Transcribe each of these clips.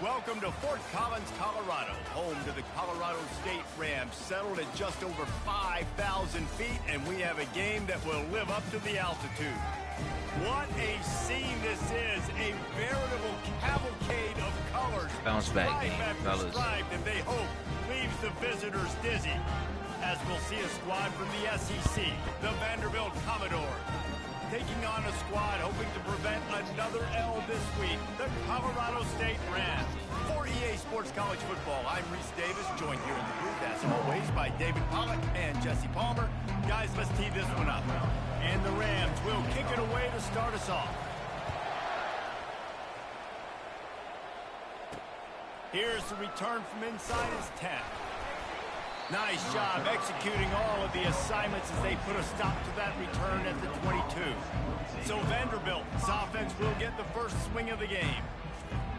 Welcome to Fort Collins, Colorado, home to the Colorado State Rams, settled at just over 5,000 feet, and we have a game that will live up to the altitude. What a scene this is, a veritable cavalcade of colors. Bounce back game, fellas. That they hope leaves the visitors dizzy. As we'll see a squad from the SEC, the Vanderbilt Commodores, taking on a squad hoping to prevent another L this week, the Colorado State Rams. For EA Sports College Football, I'm Reese Davis, joined here in the booth, as always, by David Pollack and Jesse Palmer. Guys, let's tee this one up. And the Rams will kick it away to start us off. Here's the return from inside his 10. Nice job executing all of the assignments as they put a stop to that return at the 22. So Vanderbilt's offense will get the first swing of the game.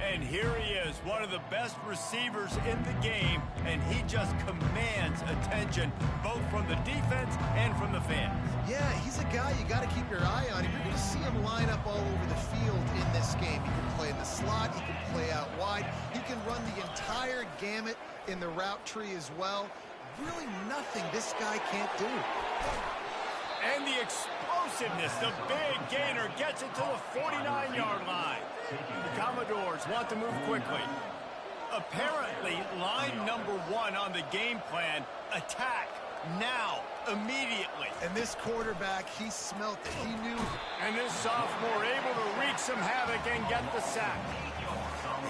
And here he is, one of the best receivers in the game, and he just commands attention both from the defense and from the fans. Yeah, he's a guy you got to keep your eye on. You're going to see him line up all over the field in this game. He can play in the slot, he can play out wide, he can run the entire gamut in the route tree as well. Really nothing this guy can't do. And the explosiveness, the big gainer gets it to the 49-yard line. The Commodores want to move quickly. Apparently, line number one on the game plan, attack now, immediately. And this quarterback, he smelt it. He knew. And this sophomore able to wreak some havoc and get the sack.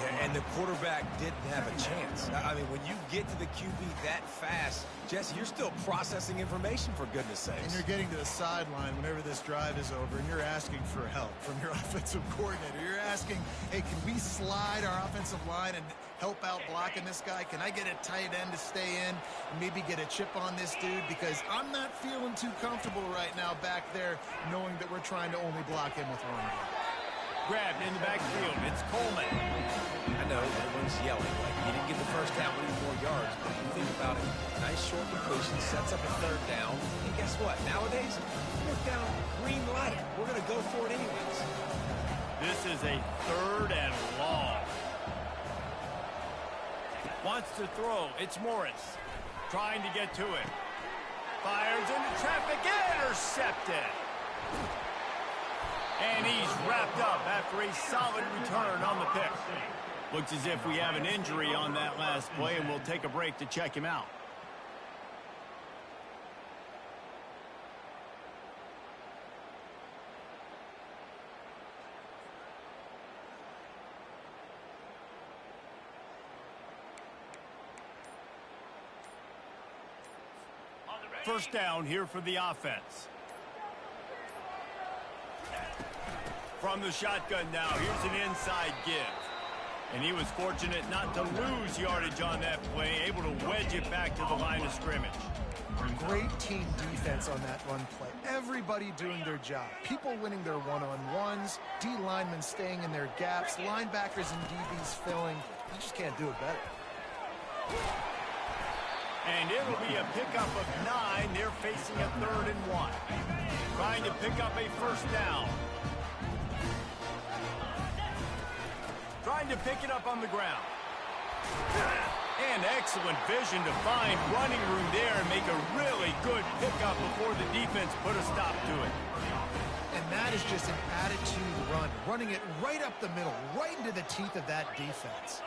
Yeah, and the quarterback didn't have a chance. I mean, when you get to the QB that fast, Jesse, you're still processing information, for goodness sakes. And you're getting to the sideline whenever this drive is over, and you're asking for help from your offensive coordinator. You're asking, hey, can we slide our offensive line and help out blocking this guy? Can I get a tight end to stay in and maybe get a chip on this dude? Because I'm not feeling too comfortable right now back there knowing that we're trying to only block him with one guy. Grabbed in the backfield. It's Coleman. I know everyone's yelling like he didn't get the first down, we need more yards. But you think about it, nice short completion, sets up a third down. And guess what? Nowadays, fourth down, green light. We're going to go for it anyways. This is a third and long. Wants to throw. It's Morris. Trying to get to it. Fires into traffic. Intercepted. And he's wrapped up after a solid return on the pick. Looks as if we have an injury on that last play, and we'll take a break to check him out. First down here for the offense. From the shotgun now, here's an inside give. And he was fortunate not to lose yardage on that play, able to wedge it back to the line of scrimmage. Great team defense on that run play. Everybody doing their job. People winning their one-on-ones, D linemen staying in their gaps, linebackers and DBs filling. You just can't do it better. And it'll be a pickup of 9. They're facing a 3rd and 1. Trying to pick up a first down. Trying to pick it up on the ground. And excellent vision to find running room there and make a really good pickup before the defense put a stop to it. And that is just an attitude run, running it right up the middle, right into the teeth of that defense.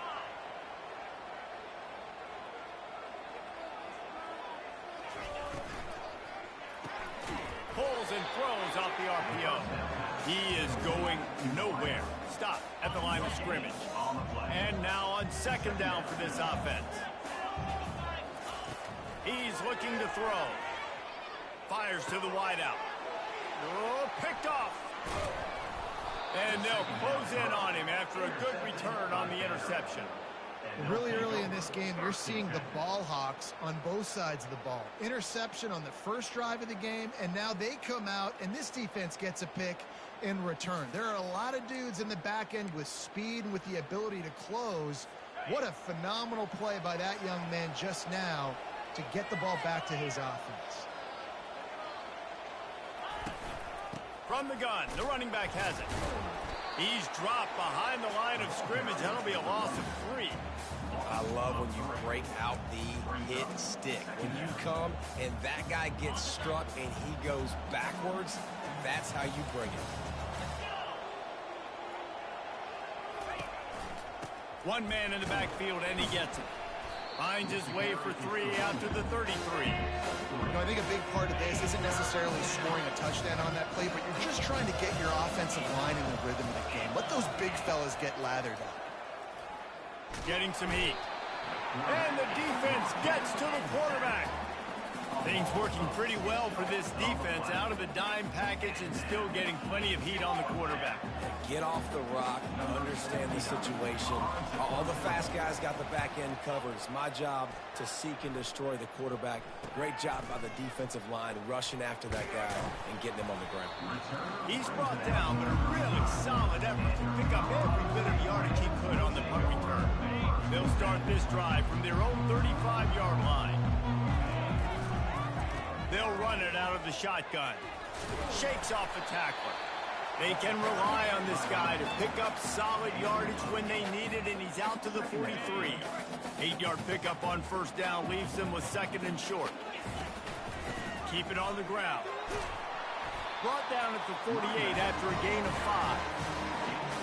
Pulls and throws off the RPO. He is going nowhere. Stop at the line of scrimmage. And now on second down for this offense. He's looking to throw. Fires to the wideout. Oh, picked off. And they'll close in on him after a good return on the interception. Really early in this game, you're seeing the ball hawks on both sides of the ball. Interception on the first drive of the game, and now they come out, and this defense gets a pick in return. There are a lot of dudes in the back end with speed and with the ability to close. What a phenomenal play by that young man just now to get the ball back to his offense. From the gun, the running back has it. He's dropped behind the line of scrimmage. That'll be a loss of 3. I love when you break out the hit stick. When you come and that guy gets struck and he goes backwards, that's how you bring it. One man in the backfield, and he gets it. Finds his way for 3 out to the 33. You know, I think a big part of this isn't necessarily scoring a touchdown on that play, but you're just trying to get your offensive line in the rhythm of the game. Let those big fellas get lathered up. Getting some heat. And the defense gets to the quarterback. Things working pretty well for this defense out of the dime package and still getting plenty of heat on the quarterback. Get off the rock, understand the situation. All the fast guys got the back end covered. It's my job to seek and destroy the quarterback. Great job by the defensive line rushing after that guy and getting him on the ground. He's brought down, but a really solid effort to pick up every bit of yardage he could on the punt return. They'll start this drive from their own 35-yard line. They'll run it out of the shotgun. Shakes off the tackler. They can rely on this guy to pick up solid yardage when they need it, and he's out to the 43. 8-yard pickup on first down leaves them with 2nd and short. Keep it on the ground. Brought down at the 48 after a gain of 5.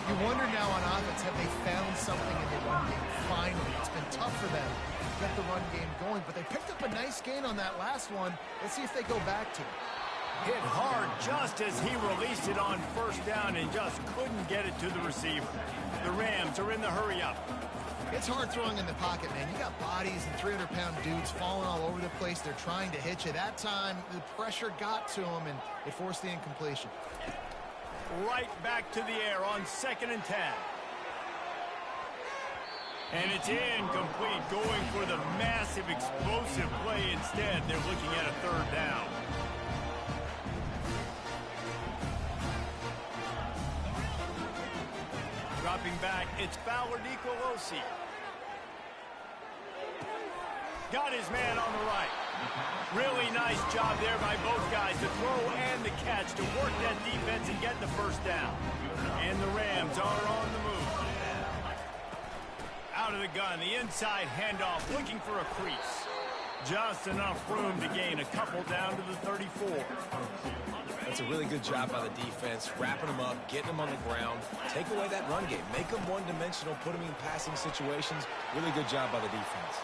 You wonder now on offense, have they found something in the run game? Finally, it's been tough for them to get the run game going, but they picked up a nice gain on that last one. Let's see if they go back to it. Hit hard just as he released it on first down and just couldn't get it to the receiver. The Rams are in the hurry-up. It's hard throwing in the pocket, man. You got bodies and 300-pound dudes falling all over the place. They're trying to hit you. That time, the pressure got to them, and it forced the incompletion. Right back to the air on 2nd and 10. And it's incomplete, going for the massive explosive play instead. They're looking at a 3rd down. Dropping back, it's Fowler Nicolosi. Got his man on the right. Really nice job there by both guys, the throw and the catch, to work that defense and get the first down. And the Rams are on the move. Out of the gun, the inside handoff, looking for a crease. Just enough room to gain a couple down to the 34. That's a really good job by the defense, wrapping them up, getting them on the ground. Take away that run game. Make them one-dimensional, put them in passing situations. Really good job by the defense.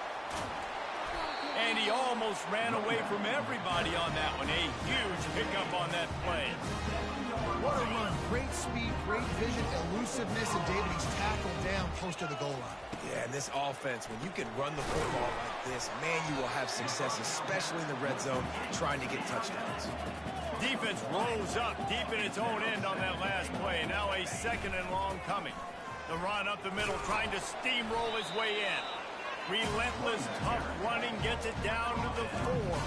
And he almost ran away from everybody on that one. A huge pickup on that play. What a run. Great speed, great vision, elusiveness, and David, he's tackled down close to the goal line. Yeah, and this offense, when you can run the football like this, man, you will have success, especially in the red zone, trying to get touchdowns. Defense rolls up deep in its own end on that last play. Now a 2nd and long coming. The run up the middle, trying to steamroll his way in. Relentless, tough running, gets it down to the 4.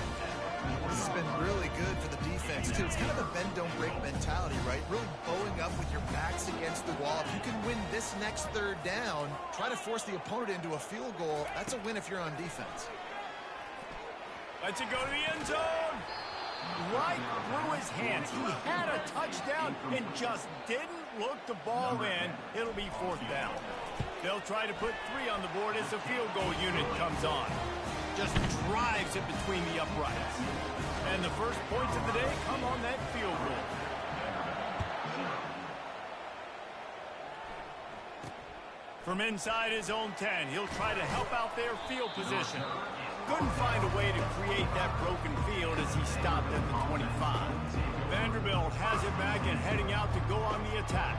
This has been really good for the defense, too. It's kind of a bend-don't-break mentality, right? Really bowing up with your backs against the wall. If you can win this next 3rd down, try to force the opponent into a field goal. That's a win if you're on defense. Lets it go to the end zone. Right through his hands. He had a touchdown and just didn't look the ball in. It'll be 4th down. They'll try to put 3 on the board as the field goal unit comes on. Just drives it between the uprights. And the first points of the day come on that field goal. From inside his own 10, he'll try to help out their field position. Couldn't find a way to create that broken field as he stopped at the 25. Vanderbilt has it back and heading out to go on the attack.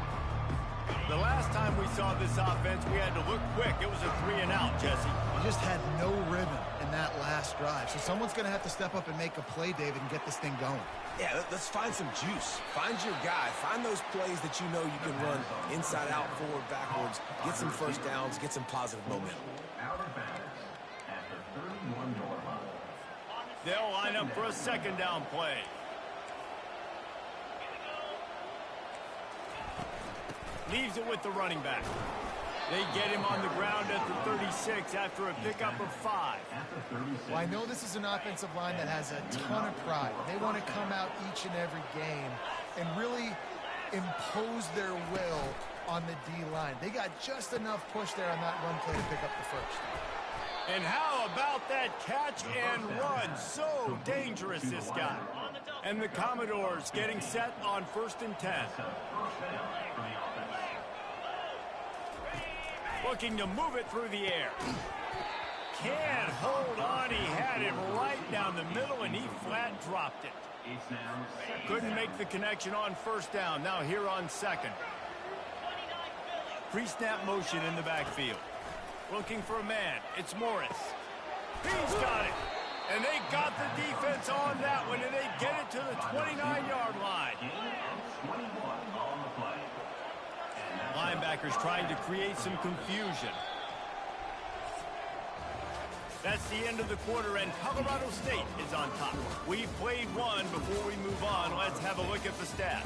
The last time we saw this offense, we had to look quick. It was a 3-and-out, Jesse. You just had no rhythm in that last drive. So someone's going to have to step up and make a play, David, and get this thing going. Yeah, let's find some juice. Find your guy. Find those plays that you know you can run inside out, forward, backwards. Get some first downs. Get some positive momentum. They'll line up for a 2nd down play. Leaves it with the running back. They get him on the ground at the 36 after a pickup of 5. Well, I know this is an offensive line that has a ton of pride. They want to come out each and every game and really impose their will on the D-line. They got just enough push there on that run play to pick up the first. And how about that catch and run? So dangerous, this guy. And the Commodores getting set on 1st and 10. Looking to move it through the air. Can't hold on. He had it right down the middle, and he flat dropped it. Couldn't make the connection on 1st down. Now here on 2nd. Pre-snap motion in the backfield. Looking for a man. It's Morris. He's got it. And they got the defense on that one, and they get it to the 29-yard line. Linebackers trying to create some confusion. That's the end of the quarter, and Colorado State is on top. We've played one. Before we move on, let's have a look at the stats.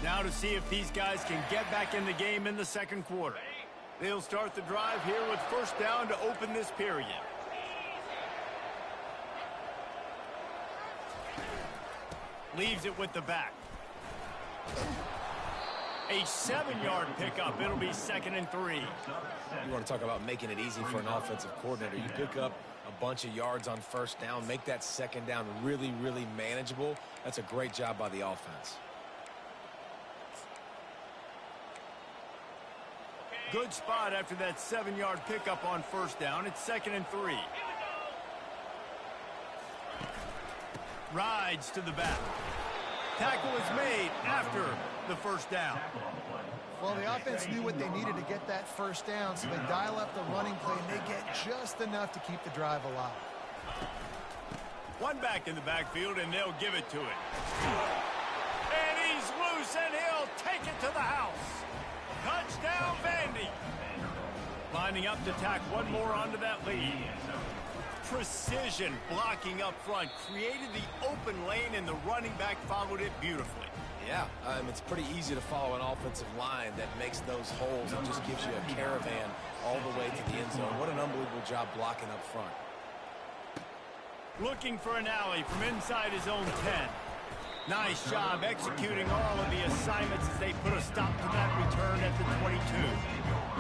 Now to see if these guys can get back in the game in the 2nd quarter. They'll start the drive here with 1st down to open this period. Leaves it with the back. A 7-yard pickup. It'll be 2nd and 3. You want to talk about making it easy for an offensive coordinator. You pick up a bunch of yards on 1st down, make that 2nd down really, really manageable. That's a great job by the offense. Good spot after that 7-yard pickup on 1st down. It's 2nd and 3. Rides to the back. Tackle is made after the 1st down. Well, the offense knew what they needed to get that 1st down, so they dial up the running play, and they get just enough to keep the drive alive. One back in the backfield, and they'll give it to it. And he's loose, and he'll take it to the house. Touchdown, Vandy. Lining up to tack one more onto that lead. Precision blocking up front. Created the open lane, and the running back followed it beautifully. Yeah, it's pretty easy to follow an offensive line that makes those holes and just gives you a caravan all the way to the end zone. What an unbelievable job blocking up front. Looking for an alley from inside his own 10. Nice job executing all of the assignments as they put a stop to that return at the 22.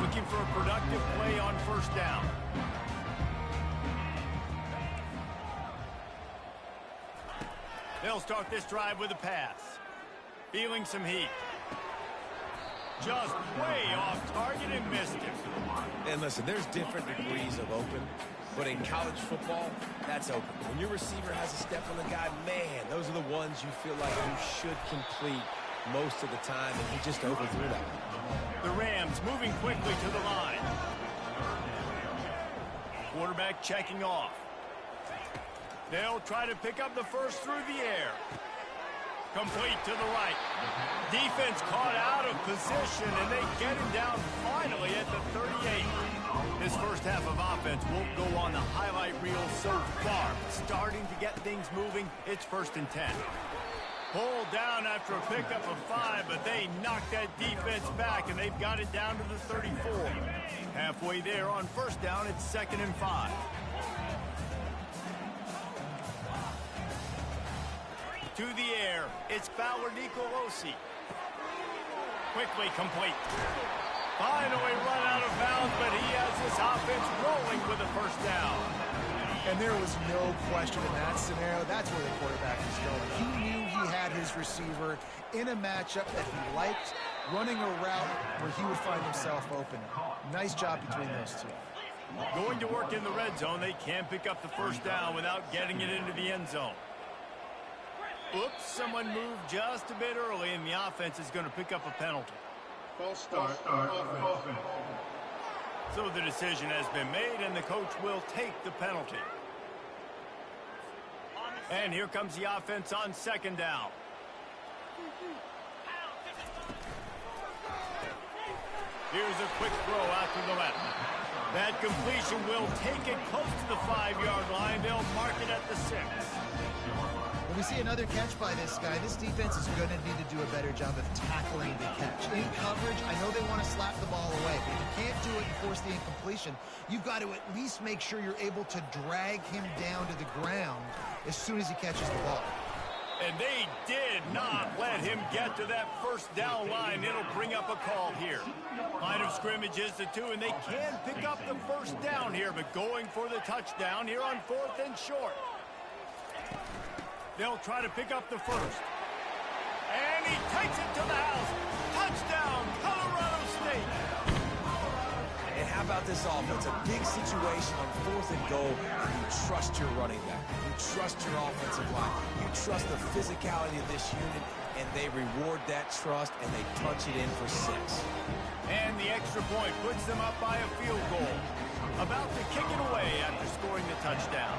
Looking for a productive play on 1st down. They'll start this drive with a pass. Feeling some heat. Just way off target and missed it. And listen, there's different degrees of open, but in college football, that's open. When your receiver has a step on the guy, man, those are the ones you feel like you should complete most of the time, and he just overthrew that. The Rams moving quickly to the line. Quarterback checking off. They'll try to pick up the first through the air. Complete to the right. Defense caught out of position, and they get him down finally at the 38. This first half of offense won't go on the highlight reel so far. Starting to get things moving. It's 1st and 10. Pulled down after a pickup of 5, but they knocked that defense back, and they've got it down to the 34. Halfway there on 1st down, it's 2nd and 5. To the air, it's Fowler Nicolosi. Quickly complete. Finally run out of bounds, but he has this offense rolling with a 1st down. And there was no question in that scenario. That's where the quarterback was going. He knew he had his receiver in a matchup that he liked, running a route where he would find himself open. Nice job between those two. Going to work in the red zone, they can't pick up the 1st down without getting it into the end zone. Oops, someone moved just a bit early, and the offense is going to pick up a penalty. False start offense. So the decision has been made, and the coach will take the penalty. And here comes the offense on 2nd down. Here's a quick throw out to the left. That completion will take it close to the 5-yard line. They'll mark it at the 6. Well, we see another catch by this guy, this defense is going to need to do a better job of tackling the catch. In coverage, I know they want to slap the ball away, but if you can't do it and force the incompletion, you've got to at least make sure you're able to drag him down to the ground as soon as he catches the ball. And they did not let him get to that first down line. It'll bring up a call here. Line of scrimmage is the 2, and they can pick up the first down here, but going for the touchdown here on 4th and short. They'll try to pick up the first. And he takes it to the house. Touchdown, Colorado State. And how about this offense? A big situation on 4th and goal. You trust your running back. You trust your offensive line. You trust the physicality of this unit, and they reward that trust, and they punch it in for 6. And the extra point puts them up by a field goal. About to kick it away after scoring the touchdown.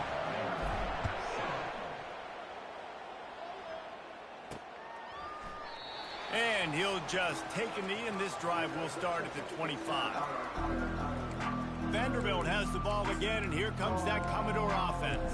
And he'll just take a knee, and this drive will start at the 25. Vanderbilt has the ball again, and here comes that Commodore offense.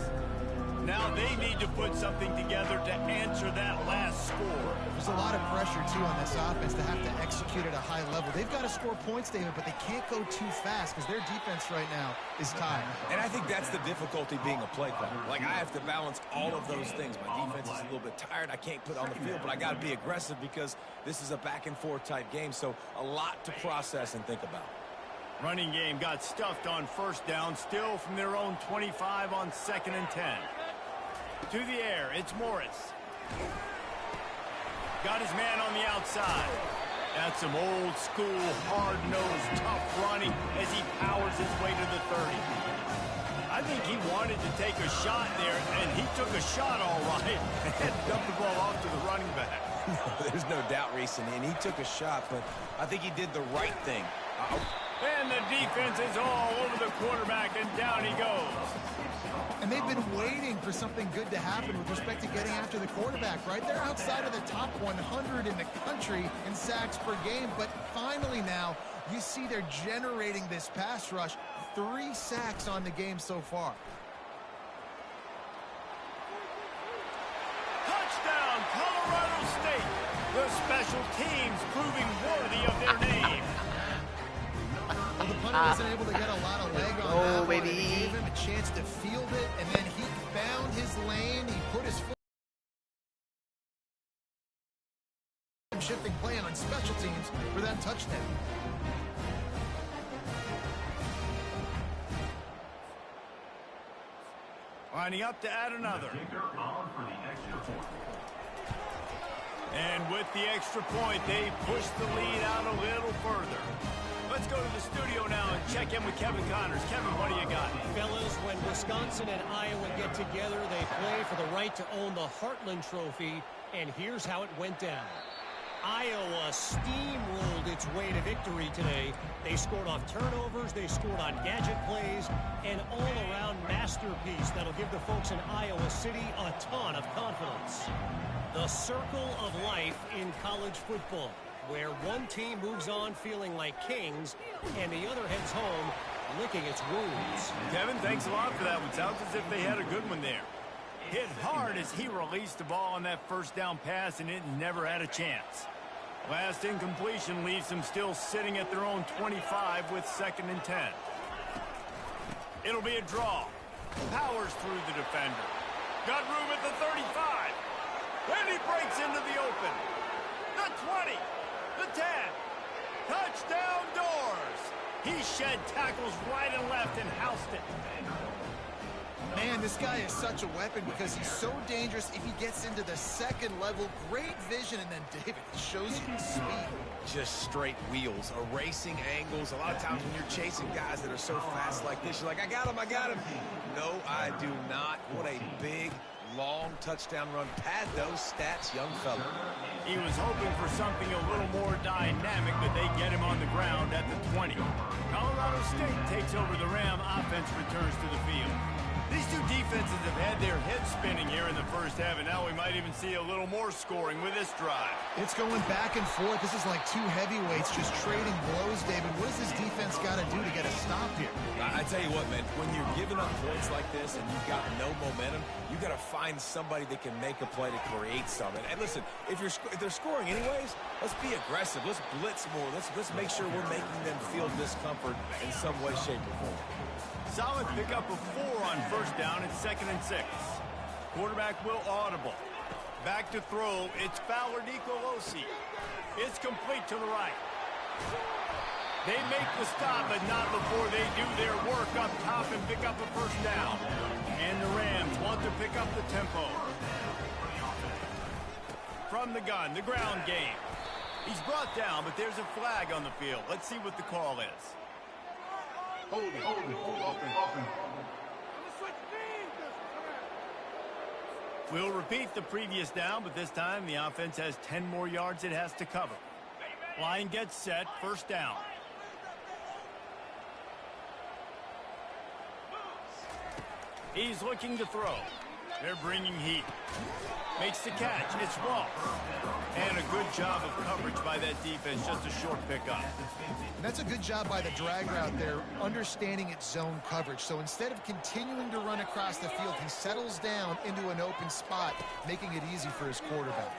Now they need to put something together to answer that last score. There's a lot of pressure, too, on this offense to have to execute at a high level. They've got to score points, David, but they can't go too fast because their defense right now is tired. And I think that's the difficulty being a play caller. Like, I have to balance all of those things. My defense is a little bit tired. I can't put it on the field, but I got to be aggressive because this is a back-and-forth type game, so a lot to process and think about. Running game got stuffed on first down, still from their own 25 on 2nd and 10. To the air, it's Morris. Got his man on the outside. That's some old school, hard-nosed, tough running as he powers his way to the 30. I think he wanted to take a shot there, and he took a shot all right and dumped the ball off to the running back. There's no doubt, Reese, and he took a shot, but I think he did the right thing. And the defense is all over the quarterback, and down he goes. And they've been waiting for something good to happen with respect to getting after the quarterback, right? They're outside of the top 100 in the country in sacks per game, but finally now you see they're generating this pass rush. 3 sacks on the game so far. Touchdown, Colorado State. The special teams proving worthy of their name. Well, the punter wasn't able to get a lot of leg on that one. Baby. It gave him a chance to field it, and then he found his lane. He put his foot. Shifting play on special teams for that touchdown. Lining up to add another. And with the extra point, they push the lead out a little further. Let's go to the studio now and check in with Kevin Connors. Kevin, what do you got? Fellas, when Wisconsin and Iowa get together, they play for the right to own the Heartland Trophy, and here's how it went down. Iowa steamrolled its way to victory today. They scored off turnovers, they scored on gadget plays, an all-around masterpiece that'll give the folks in Iowa City a ton of confidence. The circle of life in college football, where one team moves on feeling like kings and the other heads home licking its wounds. Kevin, thanks a lot for that one. Sounds as if they had a good one there. Hit hard as he released the ball on that first down pass, and it never had a chance. Last incompletion leaves them still sitting at their own 25 with 2nd and 10. It'll be a draw. Powers through the defender. Got room at the 35. And he breaks into the open. The 20. The 10. Touchdown Doors. He shed tackles right and left and housed it. Man, this guy is such a weapon because he's so dangerous if he gets into the second level. Great vision, and then David shows you speed. Just straight wheels, erasing angles. A lot of times when you're chasing guys that are so fast like this, you're like, I got him. No, I do not. What a big, long touchdown run. Pad those stats, young fella. He was hoping for something a little more dynamic, but they get him on the ground at the 20. Colorado State takes over the Ram. Offense returns to the field. These two defenses have had their heads spinning here in the first first half, and now we might even see a little more scoring with this drive. It's going back and forth. This is like two heavyweights just trading blows, David. What does this defense got to do to get a stop here? I tell you what, man, when you're giving up points like this and you've got no momentum, you got to find somebody that can make a play to create something. And listen, if they're scoring anyways, let's be aggressive. Let's blitz more. Let's make sure we're making them feel discomfort in some way, shape, or form. Solid pickup of 4 on first down. It's 2nd and 6. Quarterback will audible. Back to throw. It's Fowler Nicolosi. It's complete to the right. They make the stop, but not before they do their work up top and pick up a first down. And the Rams want to pick up the tempo. From the gun, the ground game. He's brought down, but there's a flag on the field. Let's see what the call is. Hold it. Offense. We'll repeat the previous down, but this time the offense has 10 more yards it has to cover. Line gets set, first down. He's looking to throw. They're bringing heat. Makes the catch. It's Ross. And a good job of coverage by that defense. Just a short pickup. And that's a good job by the drag route there, understanding its zone coverage. So instead of continuing to run across the field, he settles down into an open spot, making it easy for his quarterback.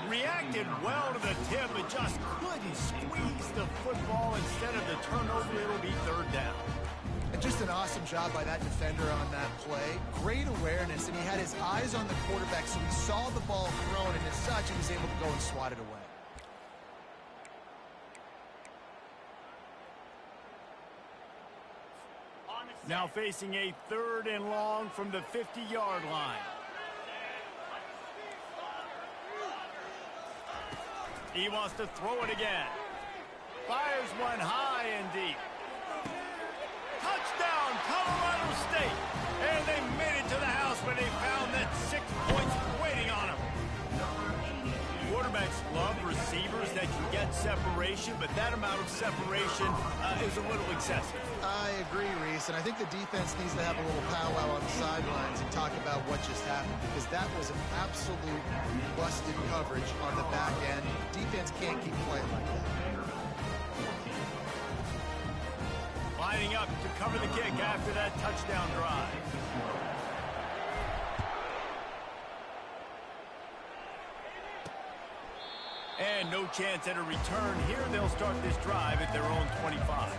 Reacted well to the tip, but just couldn't squeeze the football. Instead of the turnover, it'll be third down. And just an awesome job by that defender on that play. Great awareness, and he had his eyes on the quarterback, so he saw the ball thrown, and as such, he was able to go and swat it away. Now facing a 3rd and long from the 50-yard line. He wants to throw it again. Fires one high and deep. Touchdown, Colorado State. And they made it to the house when they found that 6 points waiting on them. Quarterbacks love receivers that can get separation, but that amount of separation is a little excessive. I agree, Reese, and I think the defense needs to have a little powwow on the sidelines and talk about what just happened, because that was an absolute busted coverage on the back end. Defense can't keep playing like that. Lining up to cover the kick after that touchdown drive. And no chance at a return here. They'll start this drive at their own 25.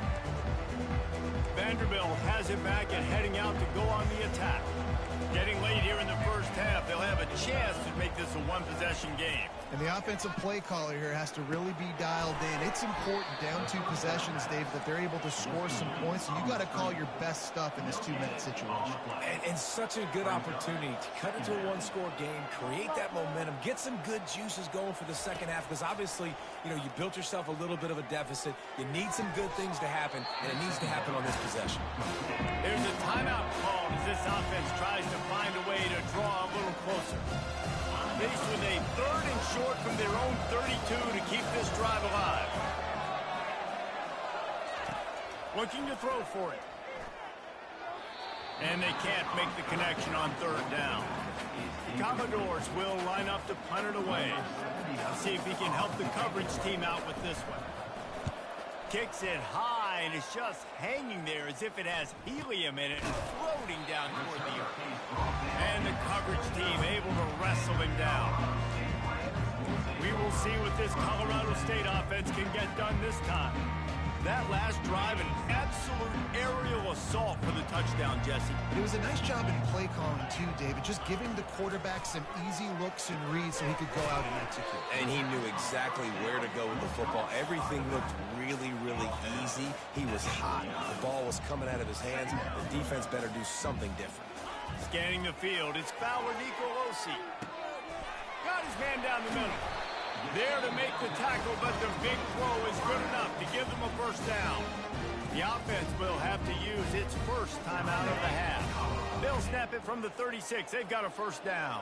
Vanderbilt has it back and heading out to go on the attack. Getting late here in the first half, they'll have a chance to make this a one-possession game. And the offensive play caller here has to really be dialed in. It's important down 2 possessions, Dave, that they're able to score some points. And you got to call your best stuff in this 2-minute situation. And such a good opportunity to cut into a 1-score game, create that momentum, get some good juices going for the second half. Because obviously, you built yourself a little bit of a deficit. You need some good things to happen, and it needs to happen on this possession. There's a timeout called as this offense tries to find a way to draw a little closer. Faced with a 3rd and short from their own 32 to keep this drive alive. Looking to throw for it. And they can't make the connection on 3rd down. The Commodores will line up to punt it away. Let's see if he can help the coverage team out with this one. Kicks it high, and it's just hanging there as if it has helium in it and floating down toward the earth. And the coverage team able to wrestle him down. We will see what this Colorado State offense can get done this time. That last drive, an absolute aerial assault for the touchdown, Jesse. It was a nice job in play calling, too, David, just giving the quarterback some easy looks and reads so he could go out and execute. And he knew exactly where to go with the football. Everything looked really, really easy. He was hot. The ball was coming out of his hands. The defense better do something different. Scanning the field, it's Fowler Nicolosi. Got his man down the middle. There to make the tackle, but the big throw is good enough to give them a first down. The offense will have to use its first timeout of the half. They'll snap it from the 36. They've got a first down.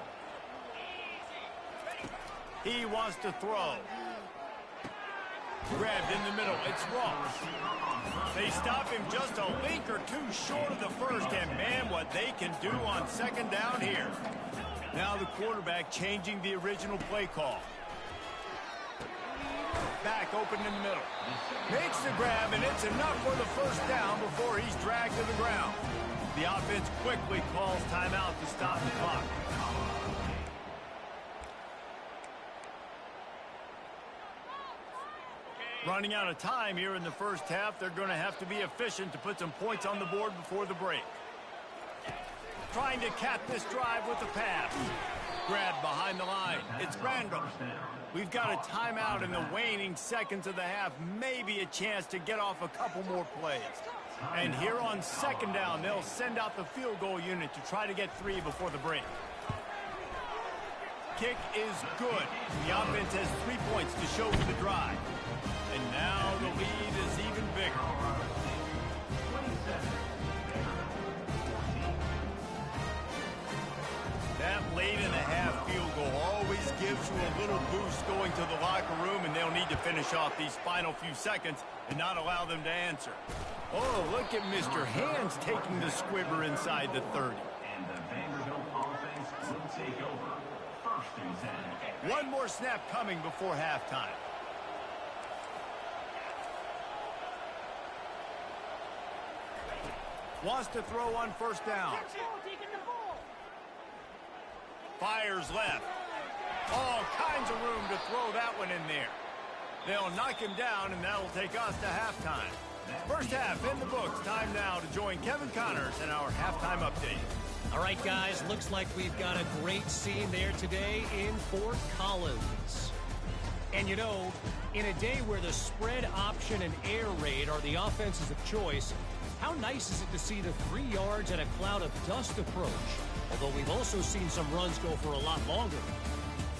He wants to throw. Grabbed in the middle. It's Ross. They stop him just a link or two short of the first, and man, what they can do on second down here. Now the quarterback changing the original play call. Back open in the middle. Makes the grab, and it's enough for the first down before he's dragged to the ground. The offense quickly calls timeout to stop the clock. Running out of time here in the first half, they're going to have to be efficient to put some points on the board before the break. Trying to cap this drive with a pass. Grabbed behind the line. It's Randall. We've got a timeout in the waning seconds of the half. Maybe a chance to get off a couple more plays. And here on second down, they'll send out the field goal unit to try to get 3 before the break. Kick is good. The offense has 3 points to show for the drive. And now the lead is even bigger. That late in the half field goal always gives you a little boost going to the locker room, and they'll need to finish off these final few seconds and not allow them to answer. Oh, look at Mr. Hands taking the squibber inside the 30. And the Vanderbilt offense will take over. First and 10. One more snap coming before halftime. Wants to throw on first down. Fires left. All kinds of room to throw that one in there. They'll knock him down, and that'll take us to halftime. First half in the books. Time now to join Kevin Connors in our halftime update. All right, guys, looks like we've got a great scene there today in Fort Collins. And, you know, in a day where the spread option and air raid are the offenses of choice, how nice is it to see the 3 yards and a cloud of dust approach? Although we've also seen some runs go for a lot longer.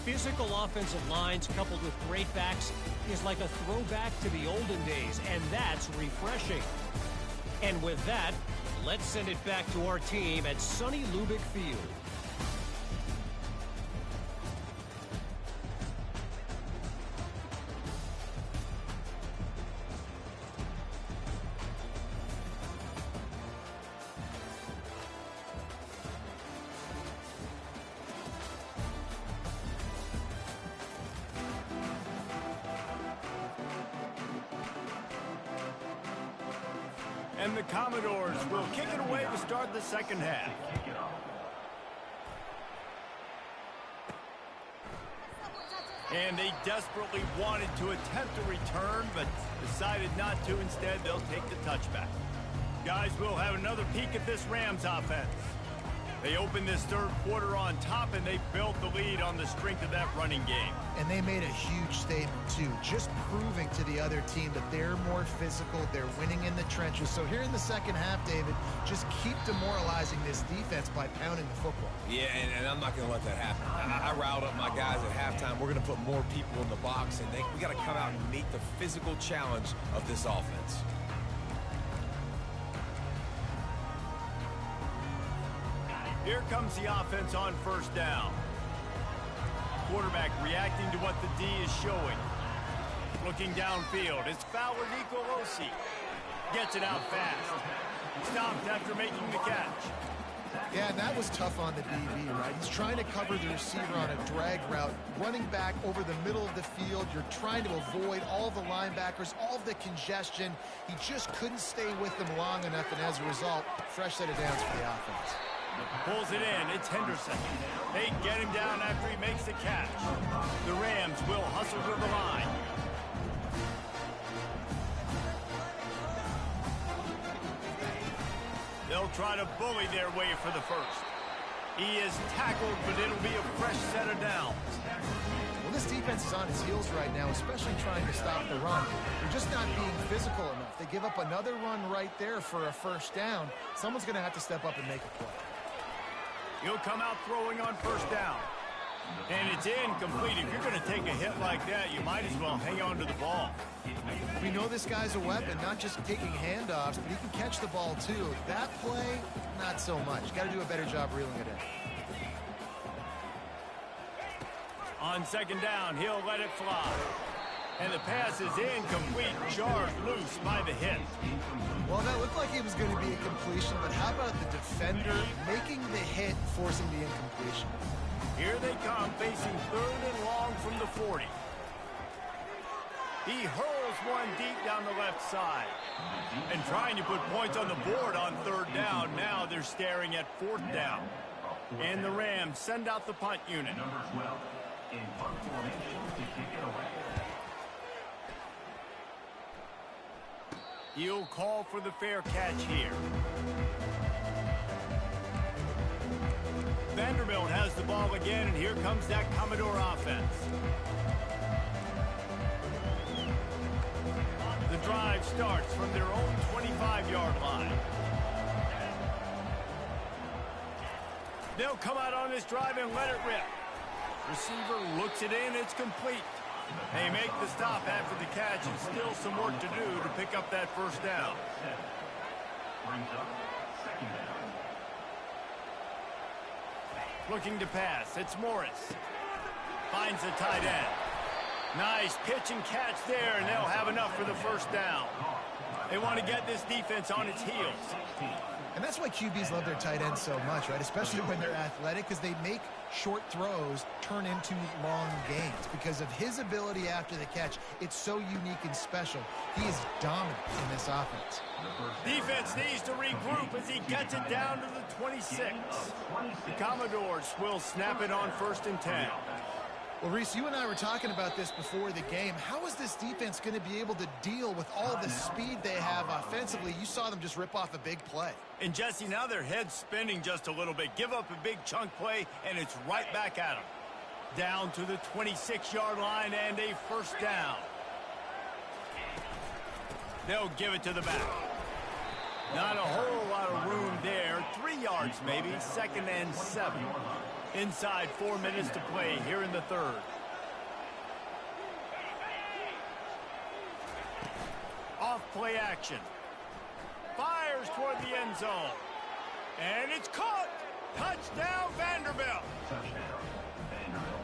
Physical offensive lines coupled with great backs is like a throwback to the olden days, and that's refreshing. And with that, let's send it back to our team at sunny Lubick Field. And the Commodores will kick it away to start the second half. And they desperately wanted to attempt a return, but decided not to. Instead, they'll take the touchback. Guys, we'll have another peek at this Rams offense. They opened this third quarter on top, and they built the lead on the strength of that running game. And they made a huge statement, too, just proving to the other team that they're more physical, they're winning in the trenches. So here in the second half, David, just keep demoralizing this defense by pounding the football. Yeah, and I'm not going to let that happen. I riled up my guys at halftime. We're going to put more people in the box, and we got to come out and meet the physical challenge of this offense. Here comes the offense on first down. Quarterback reacting to what the D is showing. Looking downfield, it's Fowler Nicolosi. Gets it out fast. Stopped after making the catch. Yeah, and that was tough on the DB, right? He's trying to cover the receiver on a drag route, running back over the middle of the field. You're trying to avoid all the linebackers, all of the congestion. He just couldn't stay with them long enough, and as a result, fresh set of downs for the offense. Pulls it in. It's Henderson. They get him down after he makes the catch. The Rams will hustle to the line. They'll try to bully their way for the first. He is tackled, but it'll be a fresh set of downs. Well, this defense is on its heels right now, especially trying to stop the run. They're just not being physical enough. They give up another run right there for a first down. Someone's going to have to step up and make a play. He'll come out throwing on first down. And it's incomplete. If you're going to take a hit like that, you might as well hang on to the ball. We know this guy's a weapon, not just taking handoffs, but he can catch the ball too. That play, not so much. Got to do a better job reeling it in. On second down, he'll let it fly. And the pass is incomplete, jarred loose by the hit. Well, that looked like it was going to be a completion, but how about the defender making the hit, forcing the incompletion? Here they come, facing 3rd and long from the 40. He hurls one deep down the left side. And trying to put points on the board on 3rd down. Now they're staring at 4th down. And the Rams send out the punt unit. Number 12 in punt formation to kick it away. He'll call for the fair catch here. Vanderbilt has the ball again, and here comes that Commodore offense. The drive starts from their own 25-yard line. They'll come out on this drive and let it rip. Receiver looks it in, it's complete. They make the stop after the catch, and still some work to do to pick up that 1st down. Brings up 2nd down. Looking to pass, it's Morris. Finds the tight end. Nice pitch and catch there, and they'll have enough for the 1st down. They want to get this defense on its heels. And that's why QBs love their tight ends so much, right? Especially when they're athletic, because they make short throws turn into long gains. Because of his ability after the catch, it's so unique and special. He is dominant in this offense. Defense needs to regroup as he gets it down to the 26. The Commodores will snap it on 1st and 10. Well, Reese, you and I were talking about this before the game. How is this defense going to be able to deal with all the speed they have offensively? You saw them just rip off a big play. And, Jesse, now their head's spinning just a little bit. Give up a big chunk play, and it's right back at them. Down to the 26-yard line and a 1st down. They'll give it to the back. Not a whole lot of room there. 3 yards maybe, 2nd and 7. Inside 4 minutes to play here in the 3rd. Off play action. Fires toward the end zone. And it's caught. Touchdown Vanderbilt.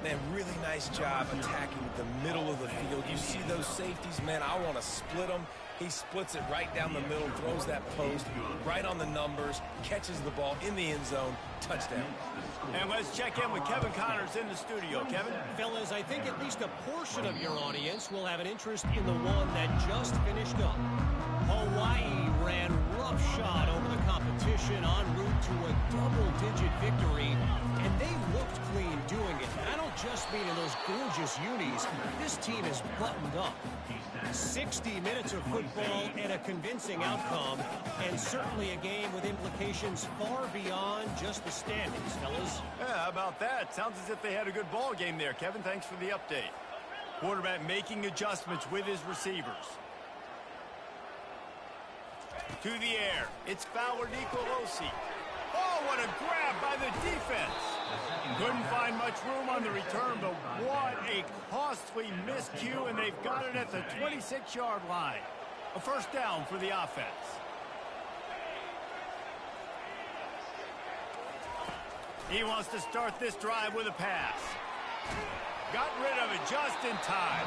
Man, really nice job attacking the middle of the field. You see those safeties, man, I want to split them. He splits it right down the middle, throws that post right on the numbers, catches the ball in the end zone, touchdown. And let's check in with Kevin Connors in the studio. Kevin? Fellas, I think at least a portion of your audience will have an interest in the one that just finished up. Hawaii ran roughshod over the competition en route to a double-digit victory, and they looked clean doing it. And I don't just mean in those gorgeous unis. This team is buttoned up. 60 minutes of football and a convincing outcome, and certainly a game with implications far beyond just the standings, fellas. Yeah, how about that? Sounds as if they had a good ball game there. Kevin, thanks for the update. Quarterback making adjustments with his receivers. To the air. It's Fowler Nicolosi. Oh, what a grab by the defense. Couldn't find much room on the return, but what a costly miscue, and they've got it at the 26-yard line. A 1st down for the offense. He wants to start this drive with a pass. Got rid of it just in time.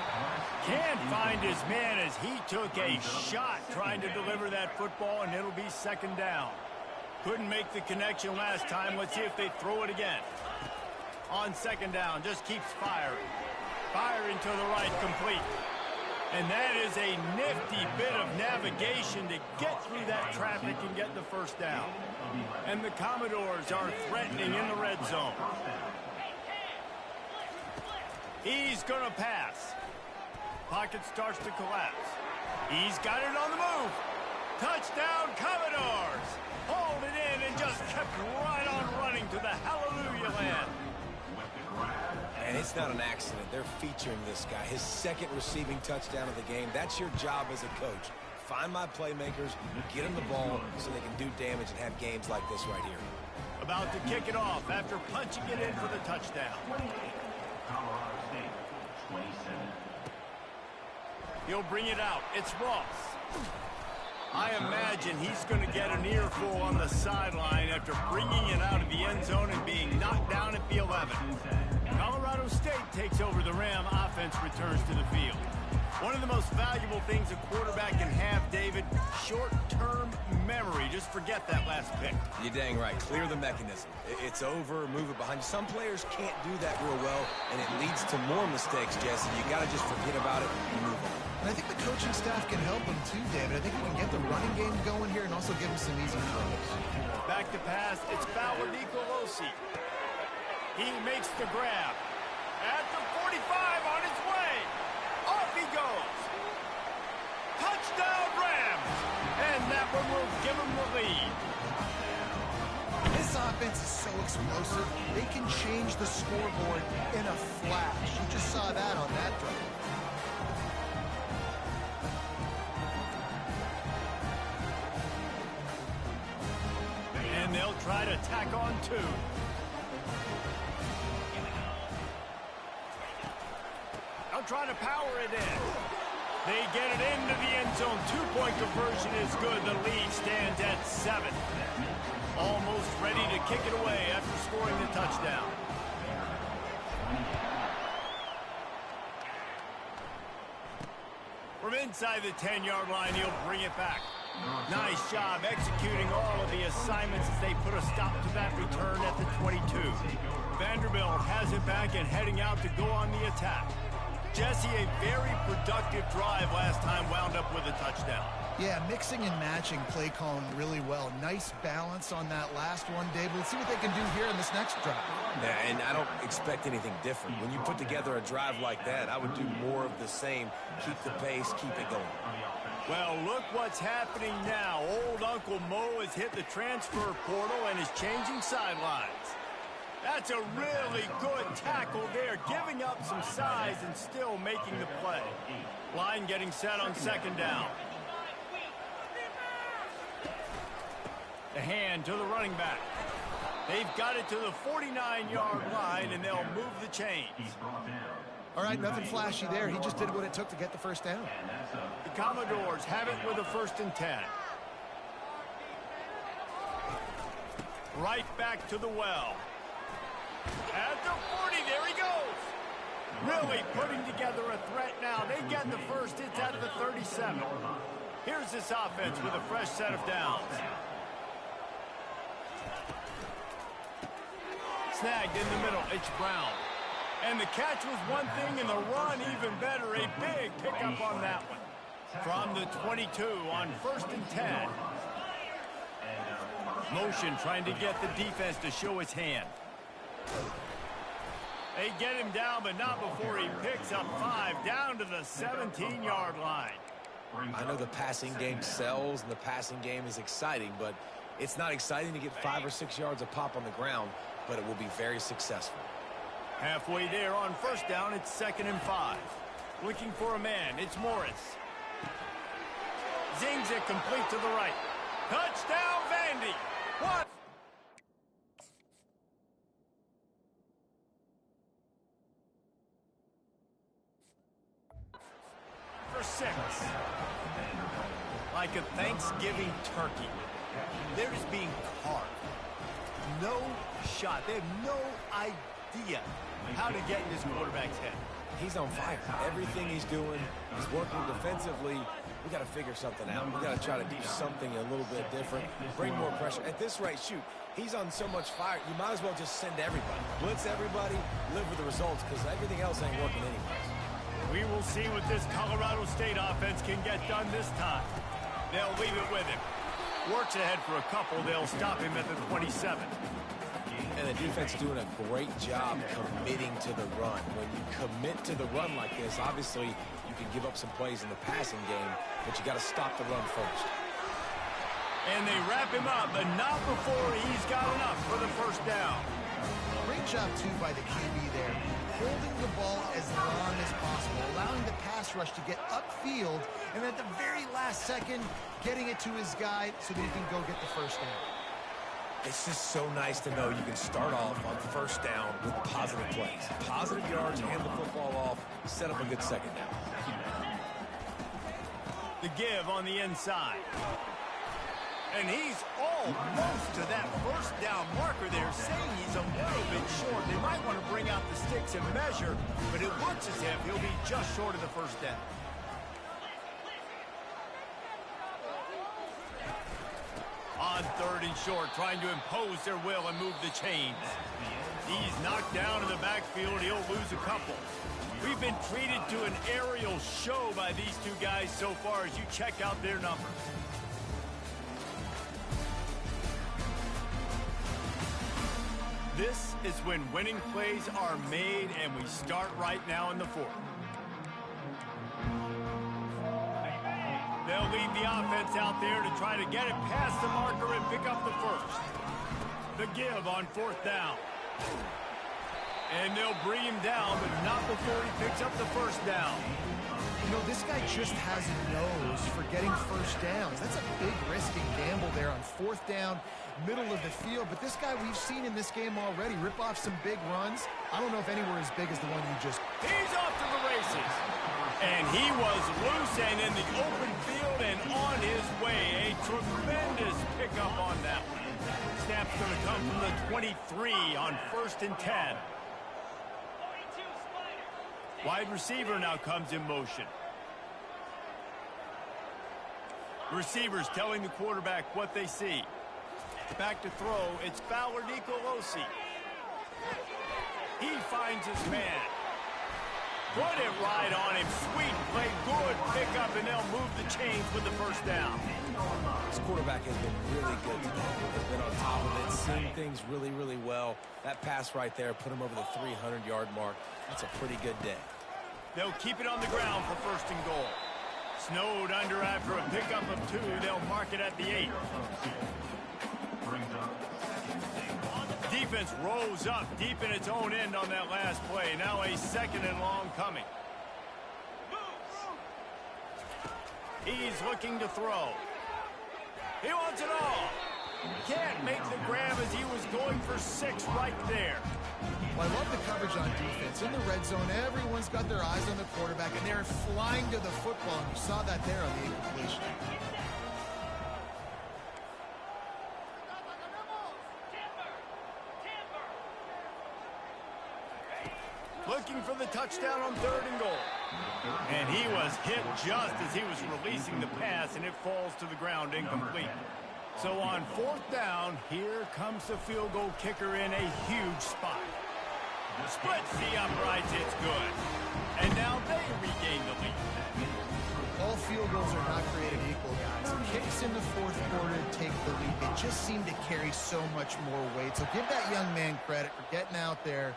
Can't find his man as he took a shot trying to deliver that football, and it'll be 2nd down. Couldn't make the connection last time. Let's see if they throw it again. On 2nd down, just keeps firing. Firing to the right, complete. And that is a nifty bit of navigation to get through that traffic and get the 1st down. And the Commodores are threatening in the red zone. He's going to pass. Pocket starts to collapse. He's got it on the move. Touchdown, Commodores. Hauled it in and just kept right on running to the hallelujah land. And it's not an accident. They're featuring this guy. His 2nd receiving touchdown of the game. That's your job as a coach. Find my playmakers, get them the ball so they can do damage and have games like this right here. About to kick it off after punching it in for the touchdown. Colorado State, 27. He'll bring it out. It's Ross. I imagine he's going to get an earful on the sideline after bringing it out of the end zone and being knocked down at the 11. Colorado State takes over the Ram. Offense returns to the field. One of the most valuable things a quarterback can have, David, short-term memory. Just forget that last pick. You're dang right. Clear the mechanism. It's over, move it behind you. Some players can't do that real well, and it leads to more mistakes, Jesse. You got to just forget about it and move on. And I think the coaching staff can help him too, David. I think we can get the running game going here and also give him some easy throws. Back to pass. It's Fowler Nicolosi. He makes the grab. At the 45 on his way. Off he goes. Touchdown Rams. And that one will give him the lead. This offense is so explosive. They can change the scoreboard in a flash. You just saw that on that drive. And they'll try to tack on two. They'll try to power it in. They get it into the end zone. Two-point conversion is good. The lead stands at 7. Almost ready to kick it away after scoring the touchdown. From inside the 10-yard line, he'll bring it back. Nice job executing all of the assignments as they put a stop to that return at the 22. Vanderbilt has it back and heading out to go on the attack. Jesse, a very productive drive last time, wound up with a touchdown. Yeah, mixing and matching play calling really well. Nice balance on that last one, David. Let's see what they can do here in this next drive. Yeah, and I don't expect anything different. When you put together a drive like that, I would do more of the same. Keep the pace, keep it going. Well, look what's happening now. Old Uncle Mo has hit the transfer portal and is changing sidelines. That's a really good tackle there, giving up some size and still making the play. Line getting set on second down. The hand to the running back. They've got it to the 49-yard line, and they'll move the chains. All right, nothing flashy there. He just did what it took to get the first down. The Commodores have it with a 1st and 10. Right back to the well. At the 40, there he goes. Really putting together a threat now. They get the first hits out of the 37. Here's this offense with a fresh set of downs. Snagged in the middle, it's Brown. And the catch was one thing, and the run even better. A big pickup on that one. From the 22 on 1st and 10. Motion trying to get the defense to show his hand. They get him down, but not before he picks up 5 down to the 17-yard line. I know the passing game sells and the passing game is exciting, but it's not exciting to get 5 or 6 yards a pop on the ground, but it will be very successful. Halfway there on 1st down, it's 2nd and 5. Looking for a man, it's Morris. Zings it complete to the right. Touchdown, Vandy. What? For 6. Like a Thanksgiving turkey. They're just being carved. No shot. They have no idea how to get in this quarterback's head. He's on fire. Everything he's doing, he's working defensively. We got to figure something out. We got to try to do something a little bit different. Bring more pressure. At this rate, shoot, he's on so much fire, you might as well just send everybody. Blitz everybody, live with the results, because everything else ain't working anyways. We will see what this Colorado State offense can get done this time. They'll leave it with him. Works ahead for a couple. They'll stop him at the 27. And the defense doing a great job committing to the run. When you commit to the run like this, obviously you can give up some plays in the passing game, but you got to stop the run first. And they wrap him up, but not before he's got enough for the 1st down. Great job, too, by the QB there. Holding the ball as long as possible, allowing the pass rush to get upfield, and at the very last second, getting it to his guy so that he can go get the 1st down. It's just so nice to know you can start off on 1st down with positive plays. Positive yards, hand the football off, set up a good 2nd down. The give on the inside. And he's almost to that 1st down marker there, saying he's a little bit short. They might want to bring out the sticks and measure, but it looks as if he'll be just short of the 1st down. on 3rd and short, trying to impose their will and move the chains. He's knocked down in the backfield. He'll lose a couple. We've been treated to an aerial show by these two guys so far as you check out their numbers. This is when winning plays are made, and we start right now in the 4th. They'll lead the offense out there to try to get it past the marker and pick up the 1st. The give on 4th down. And they'll bring him down, but not before he picks up the 1st down. You know, this guy just has a nose for getting 1st downs. That's a big risking gamble there on 4th down, middle of the field. But this guy we've seen in this game already rip off some big runs. I don't know if anywhere as big as the one you just... He's off to the races. And he was loose and in the open field and on his way. A tremendous pickup on that one. Snap's going to come from the 23 on 1st and 10. Wide receiver now comes in motion. Receivers telling the quarterback what they see. Back to throw, it's Fowler Nicolosi. He finds his man. Put it right on him. Sweet play, good pickup, and they'll move the chains with the 1st down. This quarterback has been really good today. They've been on top of it, seeing things really, really well. That pass right there put him over the 300-yard mark. That's a pretty good day. They'll keep it on the ground for 1st and goal. Snowed under after a pickup of 2. They'll mark it at the 8. Defense rose up deep in its own end on that last play. Now a 2nd and long coming. He's looking to throw. He wants it all. Can't make the grab as he was going for 6 right there. Well, I love the coverage on defense. In the red zone, everyone's got their eyes on the quarterback, and they're flying to the football. And you saw that there on the incompletion. Looking for the touchdown on 3rd and goal. And he was hit just as he was releasing the pass, and it falls to the ground incomplete. So on 4th down, here comes the field goal kicker in a huge spot. Splits the uprights, it's good. And now they regain the lead. All field goals are not created equal, guys. Kicks in the 4th quarter take the lead. They just seem to carry so much more weight. So give that young man credit for getting out there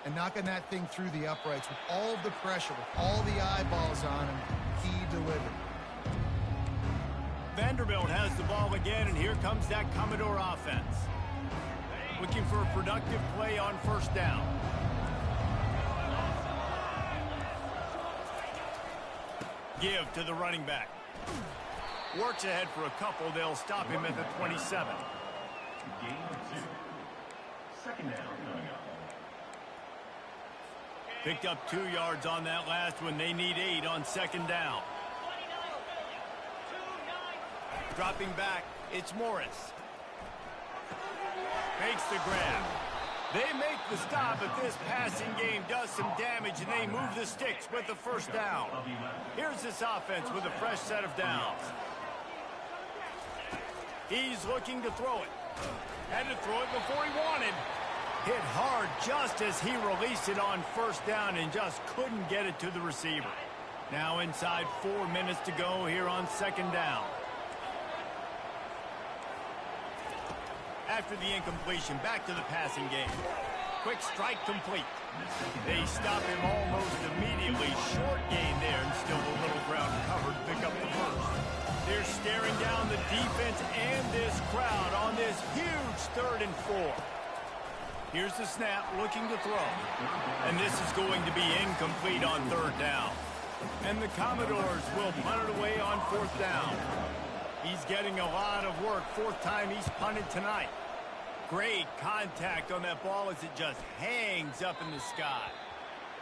and knocking that thing through the uprights with all of the pressure, with all the eyeballs on him. He delivered. Vanderbilt has the ball again, and here comes that Commodore offense. Looking for a productive play on 1st down. Give to the running back. Works ahead for a couple. They'll stop him at the 27. Gain of 2. 2nd down coming up. Picked up 2 yards on that last one. They need 8 on 2nd down. Dropping back, it's Morris. Makes the grab. They make the stop, but this passing game does some damage, and they move the sticks with the 1st down. Here's this offense with a fresh set of downs. He's looking to throw it. Had to throw it before he wanted. Hit hard just as he released it on 1st down and just couldn't get it to the receiver. Now inside 4 minutes to go here on 2nd down. After the incompletion, back to the passing game. Quick strike complete. They stop him almost immediately. Short gain there, and still a little ground covered to pick up the 1st. They're staring down the defense and this crowd on this huge 3rd and 4. Here's the snap, looking to throw. And this is going to be incomplete on 3rd down. And the Commodores will punt it away on 4th down. He's getting a lot of work. 4th time he's punted tonight. Great contact on that ball as it just hangs up in the sky.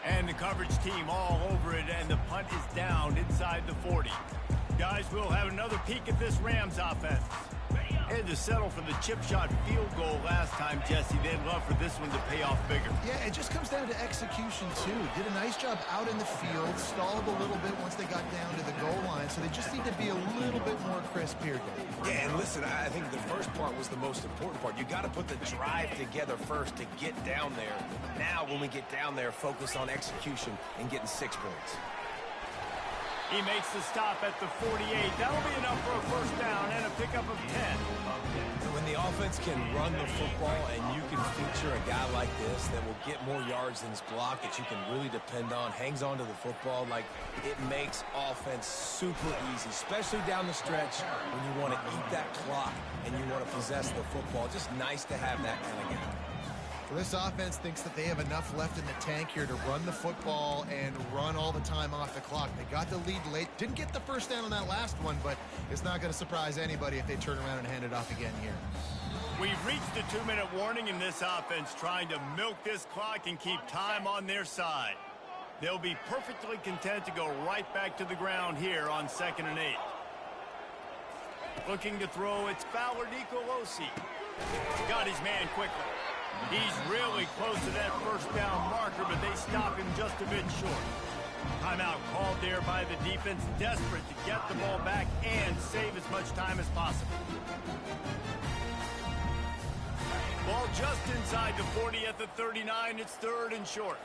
And the coverage team all over it, and the punt is down inside the 40. Guys, we'll have another peek at this Rams offense. Had to settle for the chip shot field goal last time, Jesse. They'd love for this one to pay off bigger. Yeah, it just comes down to execution, too. Did a nice job out in the field, stalled a little bit once they got down to the goal line, so they just need to be a little bit more crisp here, Dave. Yeah, and listen, I think the first part was the most important part. You got to put the drive together first to get down there. Now, when we get down there, focus on execution and getting 6 points. He makes the stop at the 48. That'll be enough for a first down and a pickup of 10. When the offense can run the football and you can feature a guy like this that will get more yards than his block that you can really depend on, hangs on to the football, like it makes offense super easy, especially down the stretch when you want to eat that clock and you want to possess the football. Just nice to have that kind of guy. Well, this offense thinks that they have enough left in the tank here to run the football and run all the time off the clock. They got the lead late. Didn't get the first down on that last one, but it's not going to surprise anybody if they turn around and hand it off again here. We've reached the 2-minute warning in this offense, trying to milk this clock and keep time on their side. They'll be perfectly content to go right back to the ground here on 2nd and 8. Looking to throw, it's Fowler Nicolosi. Got his man quickly. He's really close to that first down marker, but they stop him just a bit short. Timeout called there by the defense, desperate to get the ball back and save as much time as possible. Ball just inside the 40 at the 39. It's 3rd and short.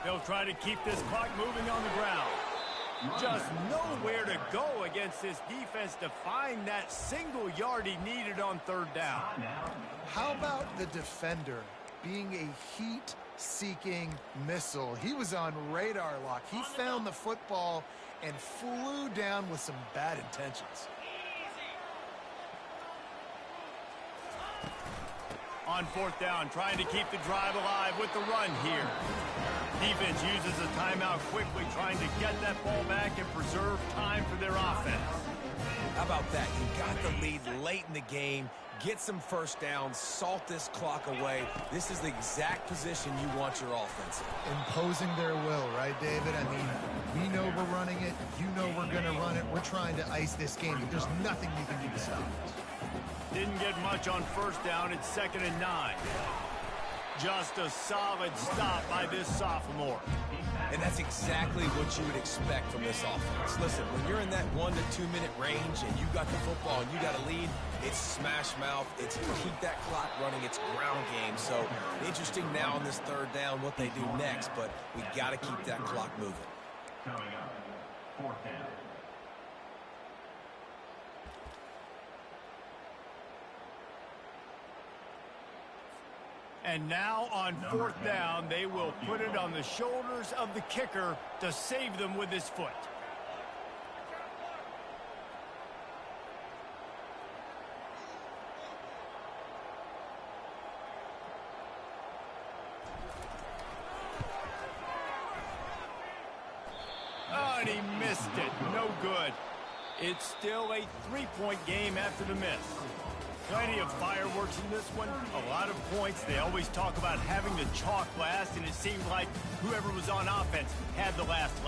They'll try to keep this clock moving on the ground. Just nowhere to go against this defense to find that single yard he needed on 3rd down. How about the defender being a heat-seeking missile? He was on radar lock. He found the football and flew down with some bad intentions. On 4th down, trying to keep the drive alive with the run here. Defense uses a timeout quickly, trying to get that ball back and preserve time for their offense. How about that? You got the lead late in the game. Get some first downs. Salt this clock away. This is the exact position you want your offense in. Imposing their will, right, David? I mean, we know we're running it. You know we're going to run it. We're trying to ice this game, but there's nothing you can do to stop us. Didn't get much on 1st down. It's 2nd and 9. Just a solid stop by this sophomore. And that's exactly what you would expect from this offense. Listen, when you're in that 1 to 2 minute range and you got the football and you got a lead, it's smash mouth. It's keep that clock running. It's ground game. So interesting now on this 3rd down what they do next, but we got to keep that clock moving. Coming up, 4th down. And now on 4th down, they will put it on the shoulders of the kicker to save them with his foot. Oh, and he missed it. No good. It's still a 3-point game after the miss. Plenty of fireworks in this one, a lot of points. They always talk about having the chalk last, and it seemed like whoever was on offense had the last laugh.